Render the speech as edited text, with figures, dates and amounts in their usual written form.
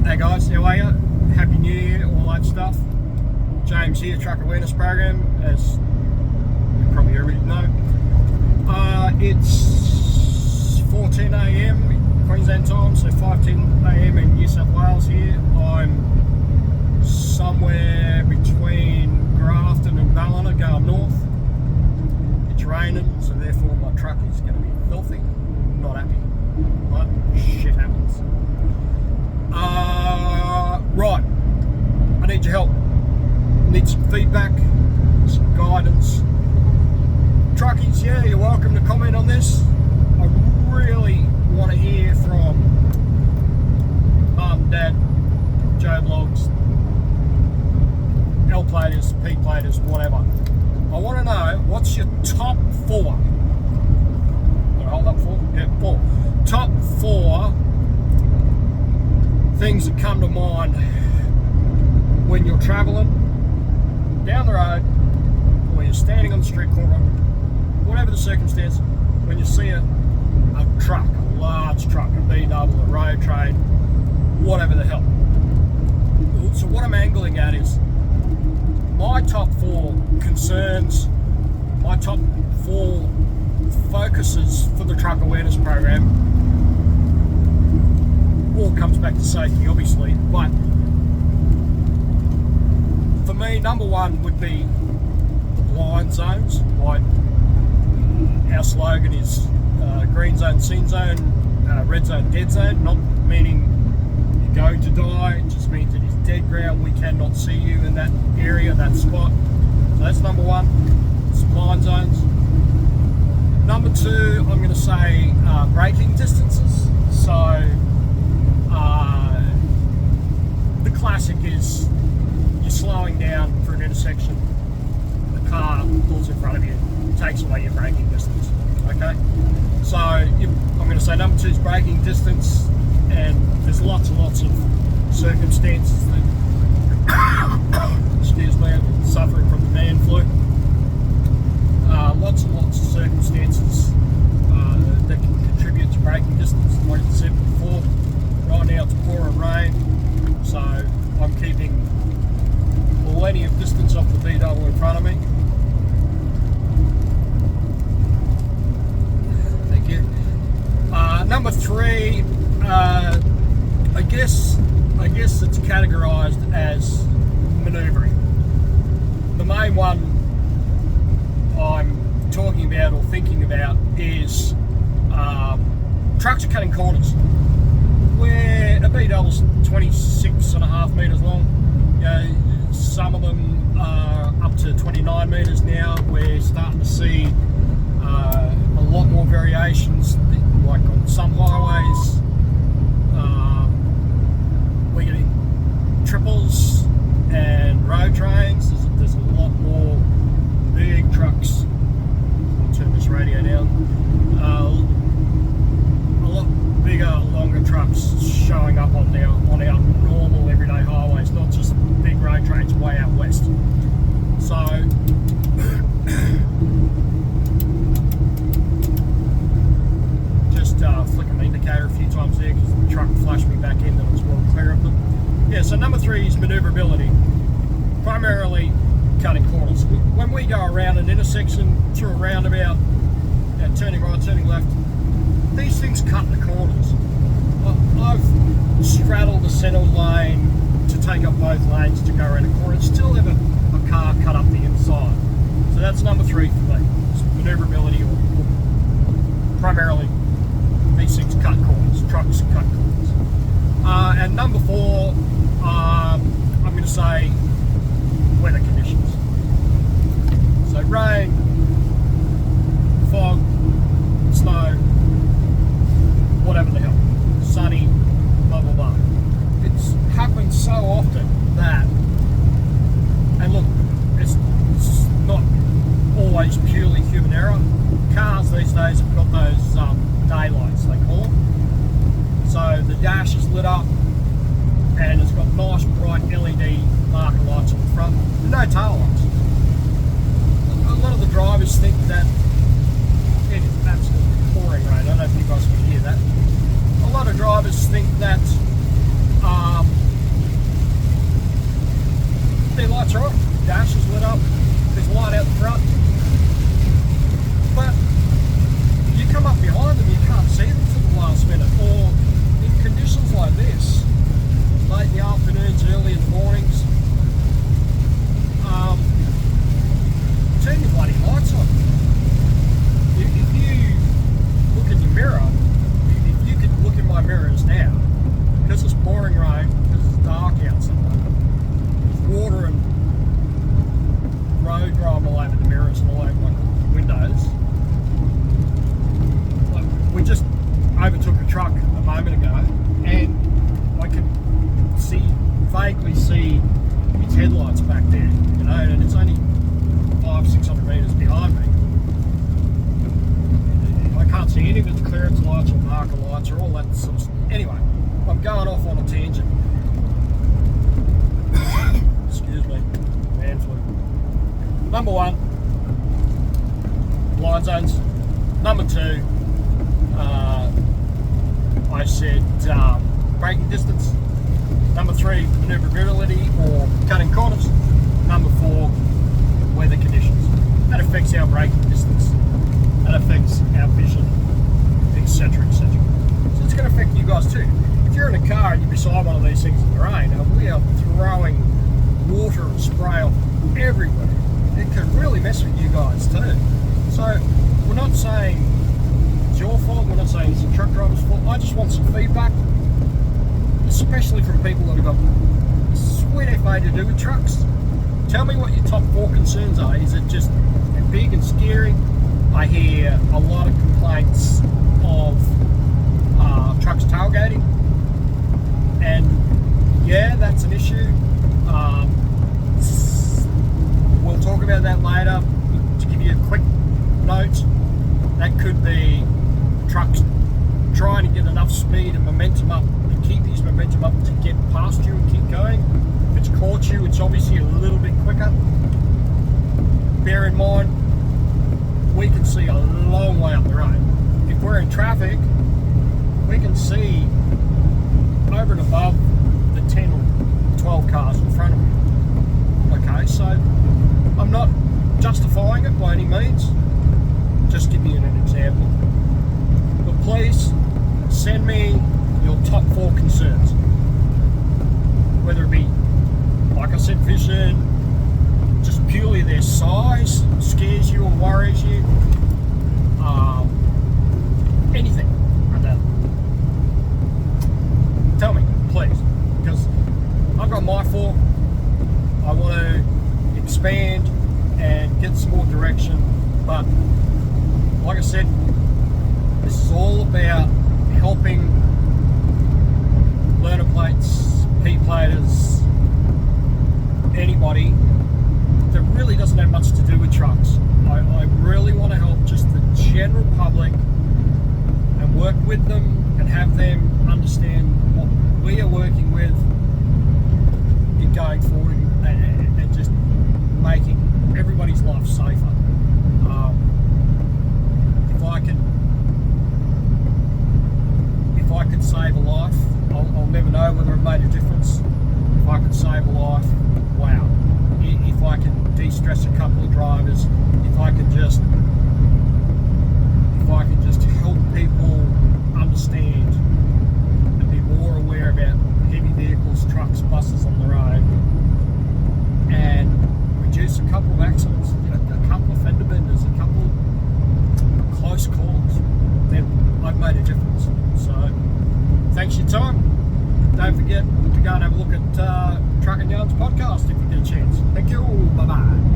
Hey guys, how are you? Happy New Year, all that stuff. James here, Truck Awareness Program, as you probably already know. It's 4:10 a.m. Queensland time, so 5:10 a.m. in New South Wales here. I'm somewhere between Grafton and Ballina, going north. It's raining, so therefore my truck is going to be filthy. Not happy, but shit happens. Right, I need your help. Need some feedback, some guidance. Truckies, yeah, you're welcome to comment on this. I really want to hear from Mum, Dad, Joe Blogs, L platers, P platers, whatever. I want to know, what's your top four? Did I hold up four? Yeah, four. Top four things that come to mind when you're travelling down the road, or you're standing on the street corner, whatever the circumstance, when you see a truck, a large truck, a B-double, a road train, whatever the hell. So what I'm angling at is my top four concerns, my top four focuses for the Truck Awareness Program. All comes back to safety, obviously, but for me, number one would be the blind zones. Like our slogan is green zone, seen zone, red zone, dead zone. Not meaning you're going to die, it just means it is dead ground. We cannot see you in that area, that spot. So that's number one, it's blind zones. Number two, I'm going to say braking distances. So the classic is you're slowing down for an intersection, the car pulls in front of you, takes away your braking distance. Okay, so I'm going to say number two is braking distance, and there's lots and lots of circumstances that excuse me, I'm suffering from the man flu. Lots and lots of circumstances that can contribute to braking distance. Like I said before, right now it's pouring rain, so I'm keeping plenty of distance off the B-double in front of me. Thank you. Number three, I guess it's categorised as manoeuvring. The main one I'm talking about or thinking about is trucks are cutting corners. Where a B-double's 26.5 metres long, you know, some of them are up to 29 metres now. We're starting to see a lot more variations, like on some highways. We're getting triples and road trains. There's a lot more big trucks. I'll turn this radio down. A lot bigger, longer trucks showing up on our normal everyday highways, not just big road trains way out west. So just flicking the indicator a few times there because the truck flashed me back in that it was well clear of them. Yeah, so number three is manoeuvrability, primarily cutting corners. When we go around an intersection, through a roundabout, turning right, turning left, these things cut the corners. I've straddled the centre lane to take up both lanes to go around a corner and still have a car cut up the inside. So that's number three for me. It's manoeuvrability, or primarily these things cut corners, trucks cut corners. And number four, I'm going to say weather conditions. So rain, fog, snow, whatever the hell, sunny, blah blah blah. It's happened so often that, and look, it's not always purely human error. Cars these days have got those daylights, they call them. So the dash is lit up and it's got nice bright LED marker lights on the front, and no tail lights. A lot of the drivers think that it is absolutely pouring rain. I don't know if you guys can hear that. A lot of drivers think that lights are on, dash is lit up, there's a light out the front. But you come up behind them, you can't see them till the last minute. Or in conditions like this, late in the afternoons, early in the mornings, turn your bloody lights on. If you look in your mirror, if you could look in my mirrors now, because it's pouring rain, because it's dark outside, there's water and road grime all over the mirrors and all over my windows. We just overtook a truck a moment ago, and I can vaguely see its headlights back there, and it's only 500-600 metres behind me. I can't see any of its clearance lights or marker lights or all that sort of stuff. Anyway, I'm going off on a tangent. Excuse me, man flu. Number one, blind zones. Number two, I said braking distance. Number three, manoeuvrability or cutting corners. Number four, weather conditions. That affects our braking distance. That affects our vision, etc., etc. So it's going to affect you guys too. If you're in a car and you're beside one of these things in the rain, we are throwing water and spray off everywhere. It can really mess with you guys too. So we're not saying it's your fault, we're not saying it's the truck driver's fault. I just want some feedback, especially from people that have got sweet FA to do with trucks. Tell me what your top 4 concerns are. Is it just big and scary? I hear a lot of complaints of trucks tailgating, and yeah, that's an issue. We'll talk about that later. To give you a quick note, that could be trucks trying to get enough speed and momentum up and keep his momentum up to get past you and keep going. If it's caught you, it's obviously a little bit quicker. Bear in mind, we can see a long way up the road. If we're in traffic, we can see over and above the 10 or 12 cars in front of me. Okay, so I'm not justifying it by any means, just giving you an example. But please send me your top 4 concerns, whether it be, like I said, vision, just purely their size scares you or worries you, anything like that. Tell me, please, because I've got my 4. I want to expand and get some more direction, but like I said, this is all about helping learner plates, P-platers, anybody that really doesn't have much to do with trucks. I really want to help just the general public and work with them and have them understand what we are working with in going forward and just making everybody's life safer. If I could save a life, I'll never know whether it made a difference. If I could save a life, wow. If I can de-stress a couple of drivers, if I can just help people understand and be more aware about heavy vehicles, trucks, buses on the road, and reduce a couple of accidents, a couple of fender benders, a couple of close calls, then I've made a difference. So thanks for your time. Don't forget to go and have a look at Trucking Yarns podcast if you get a chance. Thank you. Bye-bye.